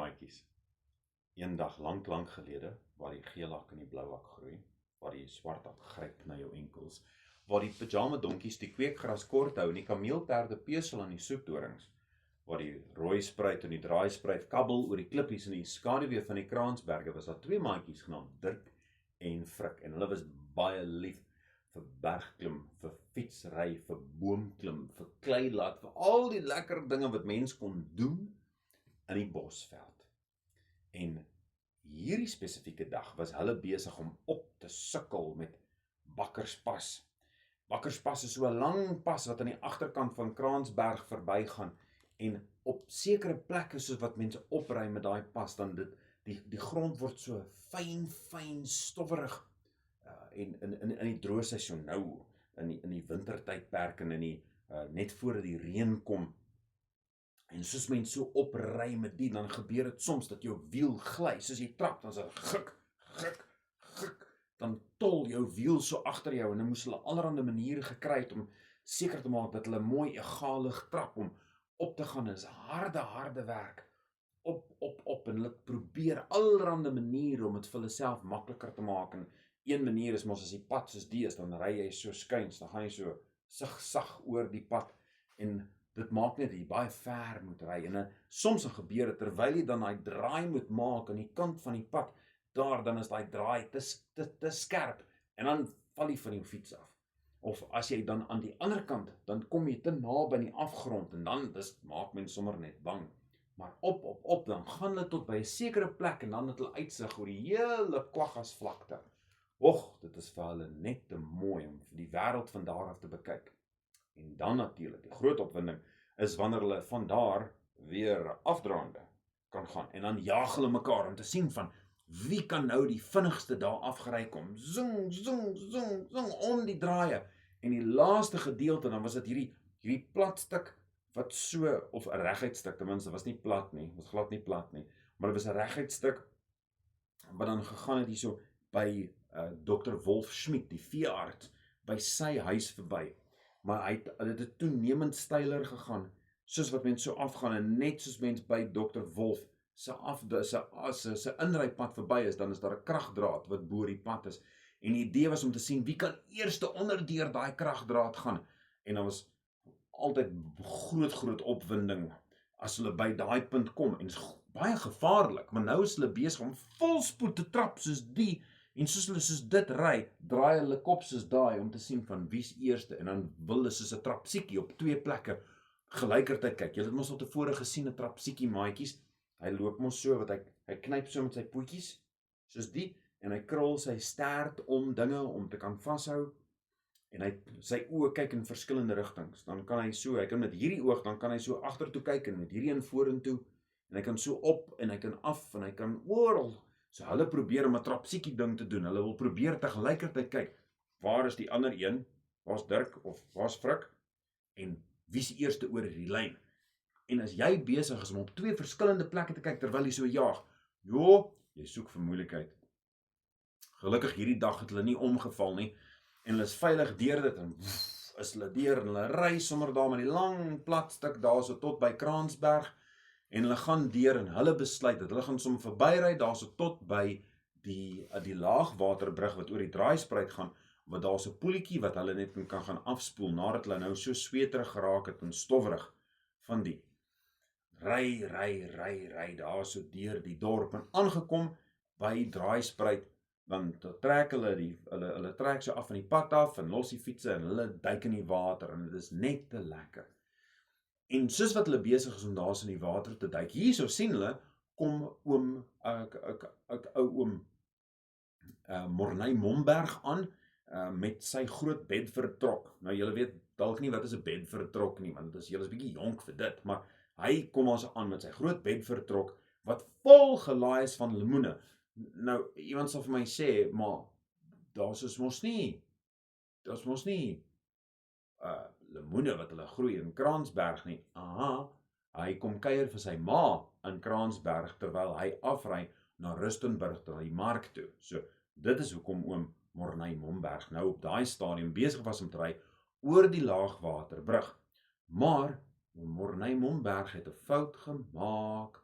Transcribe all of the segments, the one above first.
maatjies. Eendag lank gelede, waar die geelak en die blouak groei, waar die swartak gryp na jou enkels, waar die pyjama donkies die kweekgras kort hou en die kameelperde pesel aan die soetdorings, waar die rooi spruit en die draaispruit kabbel oor die klippies in die skaduwee van die Kransberge, was daar twee maatjies genaamd Dirk en Frik, en hulle was baie lief vir bergklim, vir fietsry, vir boomklim, vir kleilaat, vir al die lekker dinge wat mens kon doen in die bosveld. En hierdie spesifieke dag was hulle besig om op te sukkel met Bakkerspas. Bakkerspas is so 'n lang pas wat aan die agterkant van Kransberg verbygaan, en op sekere plekke soos wat mense opry met daai pas, dan die grond word so fyn stowwerig, en in die droë seisoen nou, in die wintertydperk en net voordat die reën kom. En soos mens so opry met die, dan gebeur dit soms dat jou wiel gly, soos jy trap, dan is dit gik, dan tol jou wiel so agter jou, en dan moes hulle allerhande maniere gekry het om seker te maak dat hulle mooi egalig trap om op te gaan. Dit is harde werk, op, en hulle probeer allerhande maniere om dit vir hulle self makliker te maak, en een manier is mos as die pad soos die is, dan ry jy so skuins, dan gaan jy so sag oor die pad, en dit maak net dat jy baie ver moet ry, en soms gebeur dit, terwyl jy dan daai draai moet maak aan die kant van die pad, dan is daai draai te skerp, en dan val jy van jou fiets af. Of as jy dan aan die ander kant, dan kom jy te naby aan die afgrond, en dan maak mens sommer net bang. Maar op, dan gaan hulle tot by 'n sekere plek, en dan het hulle uitsig oor die hele Kwaggasvlakte. Och, dit is vir hulle net te mooi om die wêreld van daar af te bekyk. En dan natuurlik, die groot opwinding is wanneer hulle van daar weer afdraande kan gaan. En dan jaag hulle mekaar om te sien van wie kan nou die vinnigste daar afgery kom. Zoom, om die draaie. En die laaste gedeelte, dan was dit hierdie plat stuk wat so, of 'n reguit stuk, ten minste, was nie plat nie, was glad nie plat nie, maar dit was 'n reguit stuk wat dan gegaan het hierso by Dr. Wolf Schmidt, die veearts, by sy huis verby. Maar hy het toenemend steiler gegaan, soos wat mens so afgaan, en net soos mens by Dr. Wolf sy inrypad verby is, dan is daar 'n kragdraad wat bo die pad is. En die idee was om te sien wie kan eerste onderdeur daai kragdraad gaan. En dan was altyd groot opwinding as hulle by daai punt kom, en is baie gevaarlik, maar nou is hulle besig om volspoed te trap soos die, en soos hulle soos dit ry, draai hulle kop soos daai om te sien van wie's eerste, en dan wil hulle soos 'n trapsiekie op twee plekke gelykertyd kyk. Julle het mos al tevore gesien 'n trapsiekie maatjies. Hy loop mos so wat hy knyp so met sy pootjies soos die, en hy krul sy stert om dinge om te kan vashou, en sy oë kyk in verskillende rigtings. Dan kan hy kan met hierdie oog, dan kan hy so agtertoe kyk, en met hierdie een vorentoe, en hy kan so op, en hy kan af, en hy kan oral. So hulle probeer om 'n trapsiekie ding te doen. Hulle wil probeer te gelykertyd kyk, waar is die ander een, waar's Dirk of waar's Frik, en wie's eerste oor die lyn. En as jy besig is om op twee verskillende plekke te kyk terwyl jy so jaag, jy soek vir moeilikheid. Gelukkig hierdie dag het hulle nie omgeval nie, en hulle is veilig deur dit, en is hulle deur, en hulle ry sommer daar met die lang plat stuk daar so tot by Kransberg, en hulle gaan deur, en hulle besluit dat hulle gaan sommer verbyry daar so tot by die laagwaterbrug wat oor die draaispruit gaan, wat daar so 'n poeltjie wat hulle net kan gaan afspoel, nadat hulle nou so sweterig geraak het en stowwerig van die ry daar so deur die dorp, en aangekom by draaispruit, dan trek hulle trek so af van die pad af, en los die fietsse, en hulle duik in die water, en dit is net te lekker. En soos wat hulle besig is om daar in die water te duik, hierso sien hulle, kom oom Morney Momberg aan, met sy groot Bedford trok. Nou julle weet dalk nie wat is 'n Bedford trok nie, want julle is bietjie jonk vir dit, maar hy kom ons aan met sy groot Bedford trok, wat vol gelaai is van lemoene. Nou, iemand sal vir my sê, maar daar's mos nie lemoene wat hulle groei in Kransberg nie. Aha, hy kom kuier vir sy ma in Kransberg, terwyl hy afry na Rustenburg, na die mark toe. So, dit is hoekom oom Morney Momberg nou op daai stadium besig was om te ry oor die laagwaterbrug. Maar Morney Momberg het 'n fout gemaak.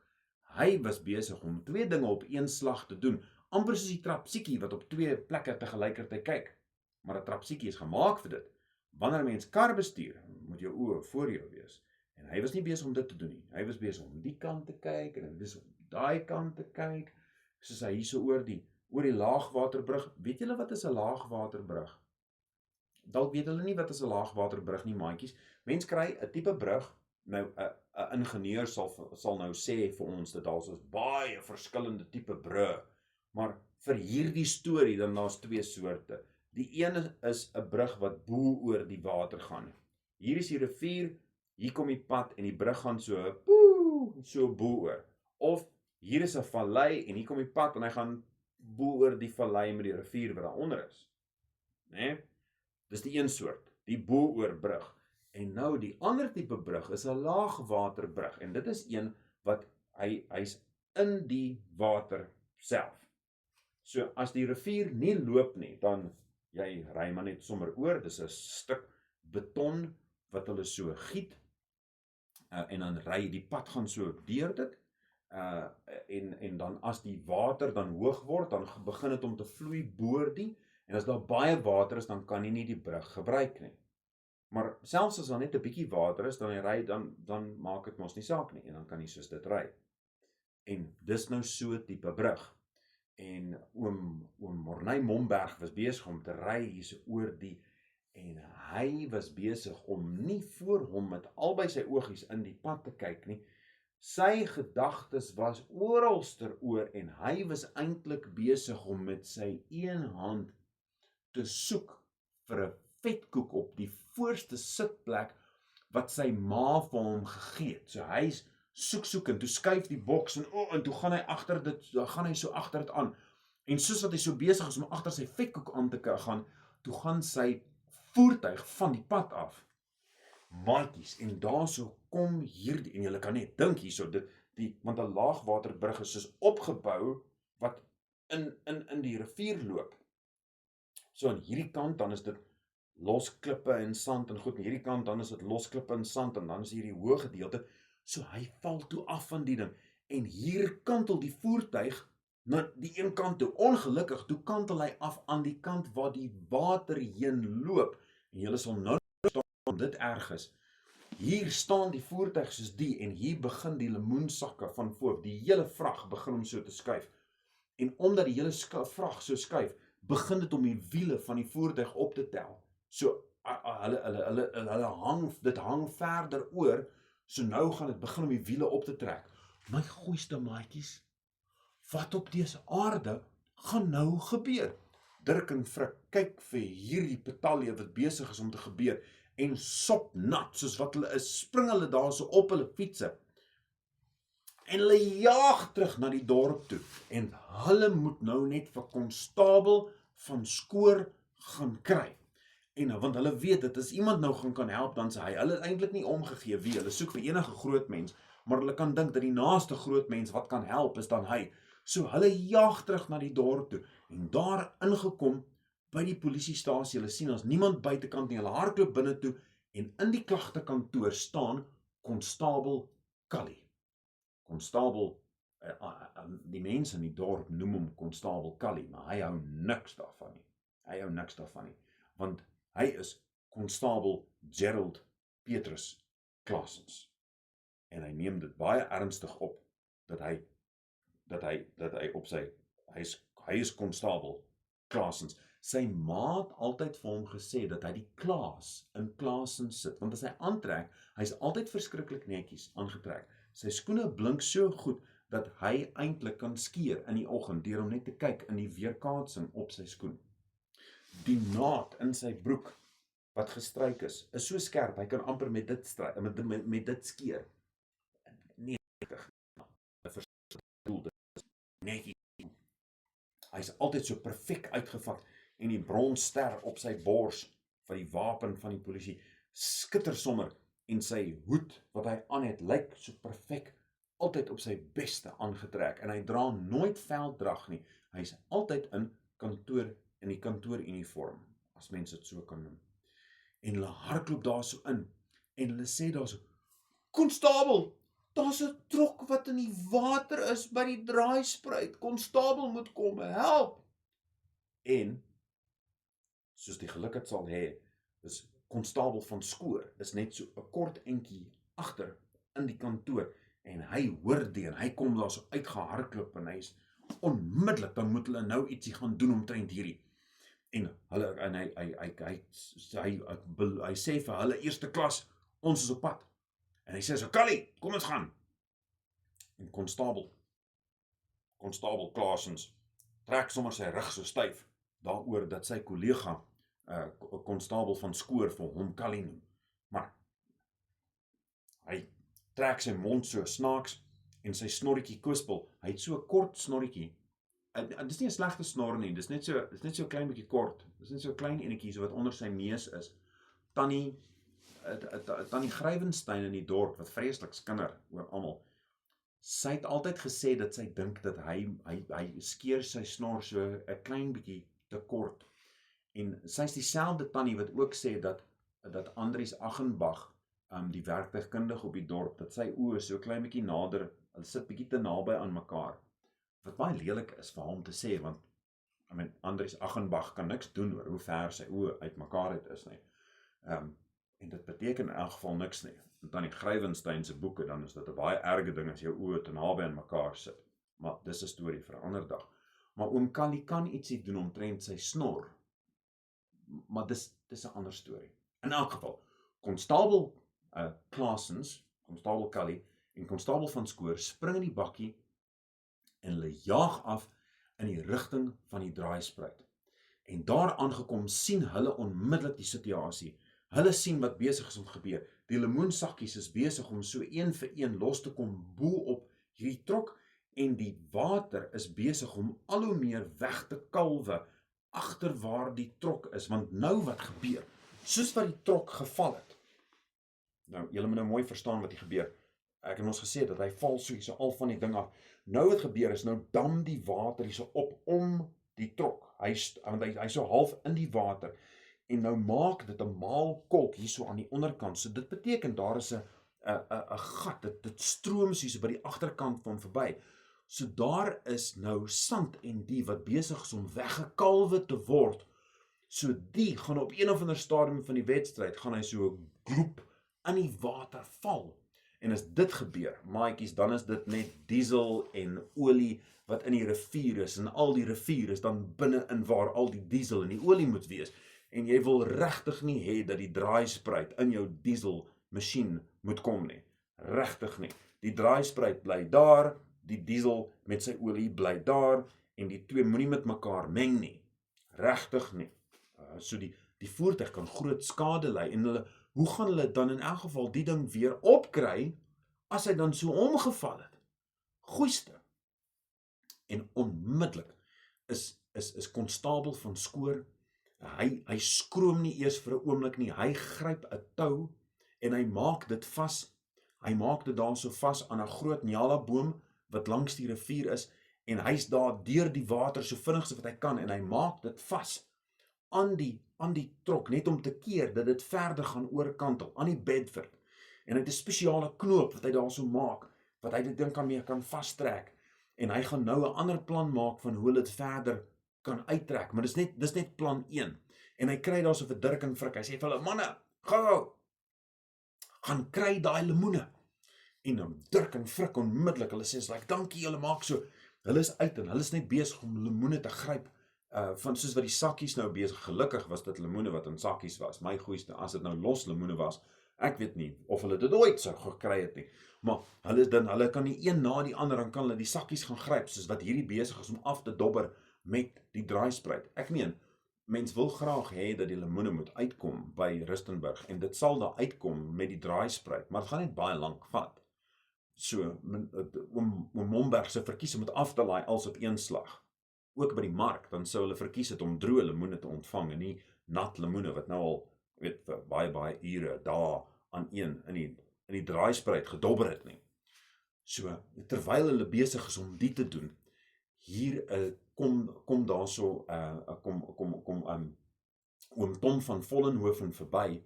Hy was besig om 2 dinge op een slag te doen, amper soos die trapsiekie wat op 2 plekke tegelykertyd kyk. Maar 'n trapsiekie is gemaak vir dit. Wanneer 'n mens kar bestuur, moet jou oë voor jou wees. En hy was nie besig om dit te doen nie. Hy was besig om die kant te kyk en hy was besig om daai kant te kyk, soos hy hierso oor die laagwaterbrug. Weet julle wat is 'n laagwaterbrug? Dalk weet hulle nie wat is 'n laagwaterbrug nie, maatjies. Mens kry 'n tipe brug. Nou 'n ingenieur sal nou sê vir ons dat daar is baie verskillende tipe brûe. Maar vir hierdie storie dan daar's 2 soorte. Die een is 'n brug wat bo oor die water gaan. Hier is die rivier, hier kom die pad en die brug gaan so bo oor. Of hier is 'n vallei en hier kom die pad en hy gaan bo oor die vallei met die rivier wat daaronder is. Né? Dis die een soort, die bo oor brug. En nou die ander tipe brug is 'n laagwaterbrug en dit is een wat hy's in die water self. So as die rivier nie loop nie, dan jy ry maar net sommer oor. Dis 'n stuk beton wat hulle so giet en dan ry die pad gaan so deur dit. En dan as die water dan hoog word, dan begin dit om te vloei boor die. En as daar baie water is, dan kan jy nie die brug gebruik nie. Maar selfs as daar net 'n bietjie water is, dan maak dit mos nie saak nie en dan kan jy soos dit ry. En dis nou so 'n tipe brug. En oom Morney Momberg was besig om te ry hierso oor die en hy was besig om nie voor hom met albei sy oogies in die pad te kyk nie. Sy gedagtes was oralster oor en hy was eintlik besig om met sy een hand te soek vir 'n vetkoek op die voorste sitplek wat sy ma vir hom gegee het. So hy's soek en toe skuif die boks en toe gaan hy agter dit, dan gaan hy so agter dit aan. En soos wat hy so besig is om agter sy vetkoek aan te gaan, toe gaan sy voertuig van die pad af. Maatjies, en daarso kom hierdie, en julle kan net dink hierso, want 'n laagwaterbrug is soos opgebou wat in die rivier loop. So aan hierdie kant dan is dit los klippe en sand en goed, en hierdie kant dan is dit los klippe en sand en dan is hierdie hoë gedeelte. So hy val toe af van die ding en hier kantel die voertuig na die een kant toe. Ongelukkig toe kantel hy af aan die kant waar die water heen loop. En julle sal nou verstaan dit erg is. Hier staan die voertuig soos die en hier begin die lemoensakke van voor, die hele vrag begin om so te skuif. En omdat die hele vrag so skuif, begin dit om die wiele van die voertuig op te tel. So dit hang verder oor, so nou gaan dit begin om die wiele op te trek. My goeiste maatjies, wat op dese aarde gaan nou gebeur? Dirk en Frik kyk vir hierdie petalje wat besig is om te gebeur en sopnat soos wat hulle is, spring hulle daar so op hulle fietsse en hulle jaag terug na die dorp toe en hulle moet nou net vir konstabel van Skoor gaan kry. En want hulle weet dat as iemand nou kan help, dan sê hy, hulle is eintlik nie omgegee wie, hulle soek vir enige groot mens, maar hulle kan dink dat die naaste groot mens wat kan help is dan hy. So hulle jaag terug na die dorp toe, en daar ingekom by die polisiestasie, hulle sien as niemand buitekant nie, hulle hardloop binne toe, en in die klagtekantoor staan konstabel Callie. Konstabel, die mense in die dorp noem hom konstabel Callie, maar hy hou niks daarvan nie. Want hy is konstabel Gerald Petrus Claessens. En hy neem dit baie ernstig op, dat hy op hy is konstabel Claessens. Sy ma het altyd vir hom gesê dat hy die Klaas in Claessens sit, want as hy aantrek, hy is altyd verskriklik netjies aangetrek. Sy skoene blink so goed, dat hy eintlik kan skeer in die oggend, deur om net te kyk in die weerkaatsing op sy skoen. Die naad in sy broek, wat gestryk is so skerp, hy kan amper met dit skeer. Nee, netjies. Hy is altyd so perfek uitgevat, en die bronsster op sy bors, van die wapen van die polisie, skitter sommer, en sy hoed, wat hy aan het, lyk so perfek, altyd op sy beste aangetrek, en hy dra nooit velddrag nie, hy is altyd in die kantooruniform, as mense dit so kan noem. En hulle hardloop daar so in, en hulle sê daar so, konstabel, daar's 'n trok wat in die water is by die draaispruit. Konstabel moet kom, help. En soos die geluk het sal hê, is konstabel van Skoor is net so 'n kort entjie agter in die kantoor en hy hoor dit en hy kom daar so uitgehardloop en hy's onmiddellik, dan moet hulle nou ietsie gaan doen omtrent hierdie. En hulle en hy sê vir hulle eerste klas, ons is op pad. En hy sê so, Callie, kom ons gaan. En konstabel Klaasens trek sommer sy rug so styf daaroor dat sy kollega konstabel van Skoor vir hom Callie noem. Maar hy trek sy mond so snaaks en sy snorretjie kwispel. Hy het so 'n kort snorretjie. Dis nie 'n slegte snor nie, dis net so klein bietjie kort. Dis net so 'n klein enetjie so wat onder sy neus is. Tannie Grywenstein in die dorp wat vreeslik skinder oor almal. Sy het altyd gesê dat sy dink dat hy skeer sy snor so 'n klein bietjie te kort. En sy's dieselfde tannie wat ook sê dat Andries Aghenbach, die werktuigkundige op die dorp, dat sy oë so klein bietjie nader, hulle sit bietjie te naby aan mekaar. Wat baie lelik is vir hom te sê, want Andries Aghenbach kan niks doen oor hoe ver sy oë uit mekaar uit is nie. En dit beteken in elk geval niks nie. Want aan die Grywenstein se boeke, dan is dit 'n baie erge ding as jou oë te naby aan mekaar sit. Maar dis 'n storie vir 'n ander dag. Maar oom Callie kan ietsie doen omtrent sy snor. Maar dis 'n ander storie. In elk geval, konstabel Klaasens, konstabel Callie en konstabel van Skoor spring in die bakkie en hulle jaag af in die rigting van die draaispruit. En daar aangekom sien hulle onmiddellik die situasie. Hulle sien wat besig is om te gebeur. Die lemoensakkies is besig om so een vir een los te kom bo op hierdie trok en die water is besig om al hoe meer weg te kalwe agter waar die trok is, want nou wat gebeur, soos wat die trok geval het. Nou, julle moet nou mooi verstaan wat hier gebeur. Ek het ons gesê dat hy val so al van die ding af. Nou wat gebeur is, nou dam die water hier so op om die trok. Want hy so half in die water. En nou maak dit 'n maalkolk hier so aan die onderkant. So dit beteken daar is 'n gat. Dit stroom so by die agterkant van verby. So daar is nou sand en die wat besig is om weggekalwe te word. So die gaan op een of ander stadium van die wedstryd gaan hy so 'n groep in die water val. En as dit gebeur, maatjies, dan is dit net diesel en olie wat in die rivier is en al die rivier is dan binne-in waar al die diesel en die olie moet wees. En jy wil regtig nie hê dat die draaispruit in jou dieselmasjien moet kom nie. Regtig nie. Die draaispruit bly daar, die diesel met sy olie bly daar en die twee moenie met mekaar meng nie. Regtig nie. So die voertuig kan groot skade ly en hoe gaan hulle dan in elk geval die ding weer opkry as hy dan so omgeval het? Goeieste. En onmiddellik is konstabel van Skoor, hy skroom nie eers vir 'n oomblik nie, hy gryp 'n tou en hy maak dit vas. Hy maak dit daar so vas aan 'n groot nyala boom wat langs die rivier is en hy's daar deur die water so vinnig so wat hy kan en hy maak dit vas aan die trok net om te keer dat dit verder gaan oorkantel aan die Bedford. En hy het 'n spesiale knoop wat hy daar so maak wat hy dit ding kan vastrek. En hy gaan nou 'n ander plan maak van hoe hulle dit verder kan uittrek, maar dis net plan 1. En hy kry daar so 'n dirk en frik. Hy sê vir hulle, manne, gou, gaan kry daai lemoene. En dan dirk en frik onmiddellik. Hulle sê like, dankie, julle maak so. Hulle is uit en hulle is net besig om lemoene te gryp. Van soos wat die sakkies nou besig. Gelukkig was dit lemoene wat in sakkies was. My goeieste, as dit nou los lemoene was, ek weet nie of hulle dit ooit sou gekry het nie. Maar hulle kan die een na die ander, dan kan hulle die sakkies gaan gryp, soos wat hierdie besig is om af te dobber met die draaispruit. Ek meen, mens wil graag hê dat die lemoene moet uitkom by Rustenburg, en dit sal daar uitkom met die draaispruit, maar dit gaan net baie lank vat. So, om Momberg se verkies om dit af te laai als op een slag. Ook by die mark, dan sou hulle verkies het om droë lemoene te ontvang, en nie nat lemoene, wat nou al, vir baie ure, daar aan een, in die draaispruit gedobber het nie. So, terwyl hulle besig is om die te doen, hier kom daar so, oom Tom van Vollenhoven verby,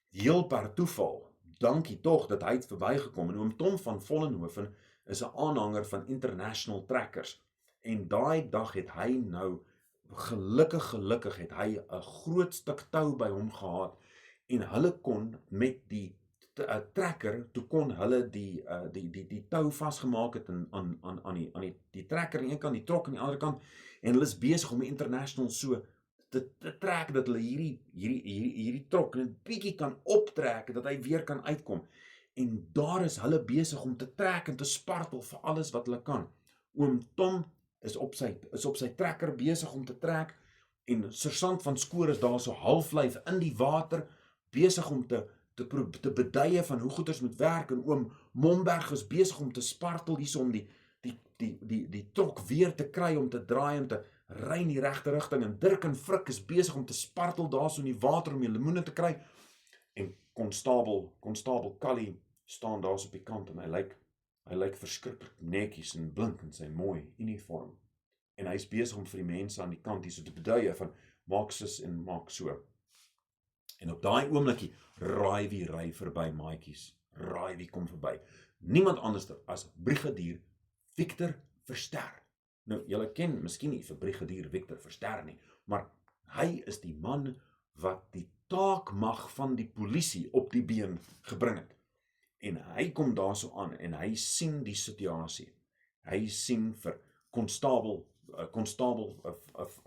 heel per toeval, dankie tog dat hy het verbygekom. En oom Tom van Vollenhoven is 'n aanhanger van International Trackers. En daai dag het hy nou, gelukkig het hy 'n groot stuk tou by hom gehad, en hulle kon met die trekker, toe kon hulle die tou vasgemaak het aan die trekker aan die een kant, die trok aan die ander kant, en hulle is besig om die International so te trek, dat hulle hierdie trok net bietjie kan optrek, dat hy weer kan uitkom. En daar is hulle besig om te trek en te spartel vir alles wat hulle kan. Oom Tom is op sy trekker besig om te trek, en Sergeant van Skoor is daar so halflyf in die water, besig om te beduie van hoe goeders moet werk, en oom Momberg is besig om te spartel hierso om die trok weer te kry, om te draai en te ry in die regte rigting, en Dirk en Frik is besig om te spartel daarso in die water om die lemoene te kry, en konstabel Callie staan daar op die kant, en hy lyk verskriklik netjies en blink in sy mooi uniform, en hy is besig om vir die mense aan die kant hierso te beduie van maak sis en maak so. En op daai oomblikie raai wie ry verby, maatjies, raai wie kom verby. Niemand anders as Brigadier Victor Verster. Nou, julle ken miskien nie vir Brigadier Victor Verster nie, maar hy is die man wat die taakmag van die polisie op die been gebring het. En hy kom daarso aan en hy sien die situasie. Hy sien vir konstabel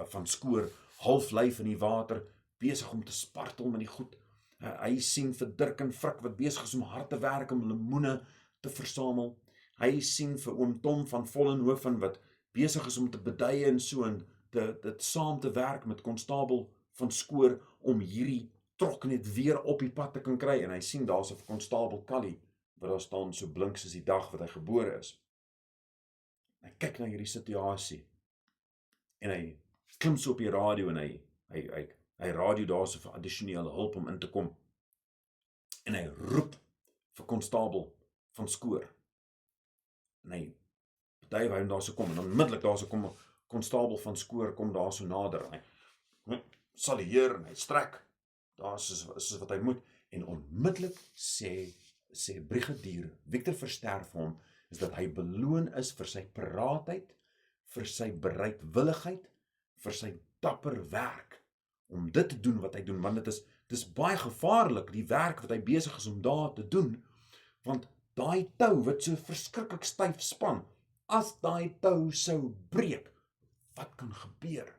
van Skoor halflyf in die water, besig om te spartel met die goed. Hy sien vir Dirk en Frik wat besig is om hard te werk om lemoene te versamel. Hy sien vir oom Tom van Vollenhoven wat besig is om te beduie en so, en dit saam te werk met konstabel van Skoor om hierdie trok net weer op die pad te kan kry. En hy sien daar's 'n konstabel Callie wat daar staan so blink soos die dag wat hy gebore is. Hy kyk na hierdie situasie en hy klim so op die radio en hy radio daarso vir addisionele hulp om in te kom. En hy roep vir konstabel van Skoor. En hy betuig hy hom daarso kom, en onmiddellik daarso kom konstabel van Skoor kom daarso nader. En hy salueer en hy strek. Daar is wat hy moet. En onmiddellik sê Brigadier Victor Verster vir hom, is dat hy beloon is vir sy paraatheid, vir sy bereidwilligheid, vir sy dapper werk, om dit te doen wat hy doen, want dit is baie gevaarlik, die werk wat hy besig is om daar te doen, want daai tou wat so verskriklik styf span, as daai tou sou breek, wat kan gebeur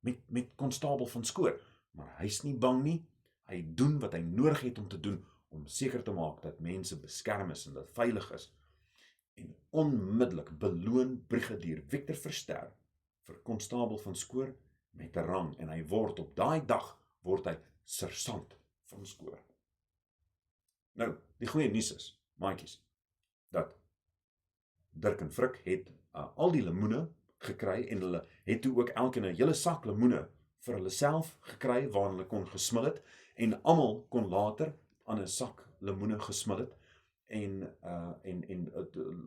met konstabel van Skoor? Maar hy's nie bang nie, hy doen wat hy nodig het om te doen, om seker te maak dat mense beskerm is en dat veilig is. En onmiddellik beloon Brigadier Victor Verster vir konstabel van Skoor met 'n rang, en hy word op daai dag Sergeant van Skoor. Nou, die goeie nuus is, maatjies, dat Dirk en Frik het al die lemoene gekry, en hulle het toe ook elkeen 'n hele sak lemoene vir hulle self gekry, waarin hulle kon gesmil het, en almal kon later aan 'n sak lemoene gesmil het, en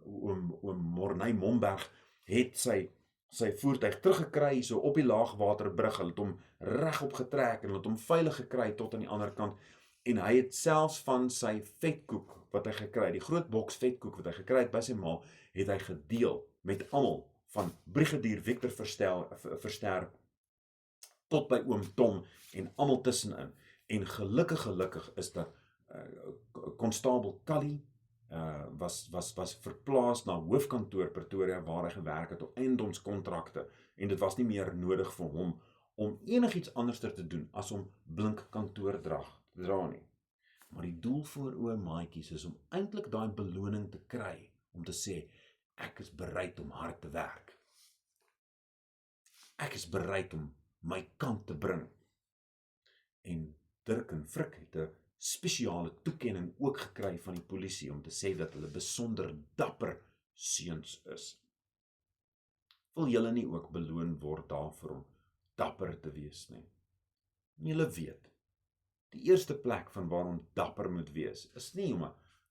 oom Morney Momberg het sy voertuig teruggekry so op die laagwaterbrug. Hulle het hom regop getrek en hulle het hom veilig gekry tot aan die ander kant, en hy het selfs van sy vetkoek wat hy gekry, die groot boks vetkoek wat hy gekry het by sy ma, het hy gedeel met almal van Brigadier Victor Verster tot by oom Tom en almal tussenin. En gelukkig is dat konstabel Callie was verplaas na hoofkantoor Pretoria waar hy gewerk het op eiendomskontrakte, en dit was nie meer nodig vir hom om enigiets anders te doen as om blink kantoordrag te dra nie. Maar die doel voor oë, maatjies, is om eintlik daai beloning te kry, om te sê, ek is bereid om hard te werk. Ek is bereid om my kant te bring. En Dirk en Frik het 'n spesiale toekenning ook gekry van die polisie om te sê dat hulle besonder dapper seuns is. Wil julle nie ook beloon word daarvoor om dapper te wees nie? En julle weet, die eerste plek van waar ons dapper moet wees, is nie om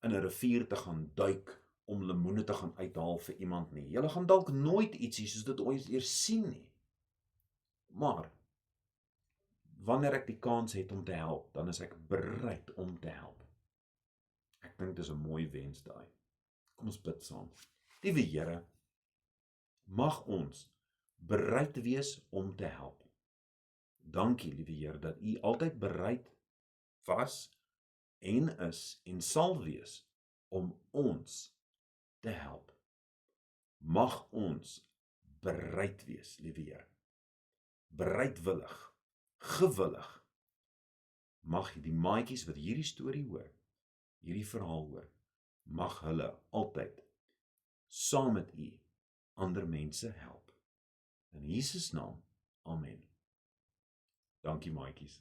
in 'n rivier te gaan duik om lemoene te gaan uithaal vir iemand nie. Julle gaan dalk nooit ietsie soos dit ooit eers sien nie. Maar wanneer ek die kans het om te help, dan is ek bereid om te help. Ek dink dis 'n mooi wens daai. Kom ons bid saam. Liewe Here, mag ons bereid wees om te help. Dankie, liewe Here, dat U altyd bereid was en is en sal wees om ons te help. Mag ons bereid wees, liewe Here. Bereidwillig, gewillig. Mag die maatjies wat hierdie storie hoor, hierdie verhaal hoor, mag hulle altyd saam met U ander mense help. In Jesus naam, amen. Dankie maatjies.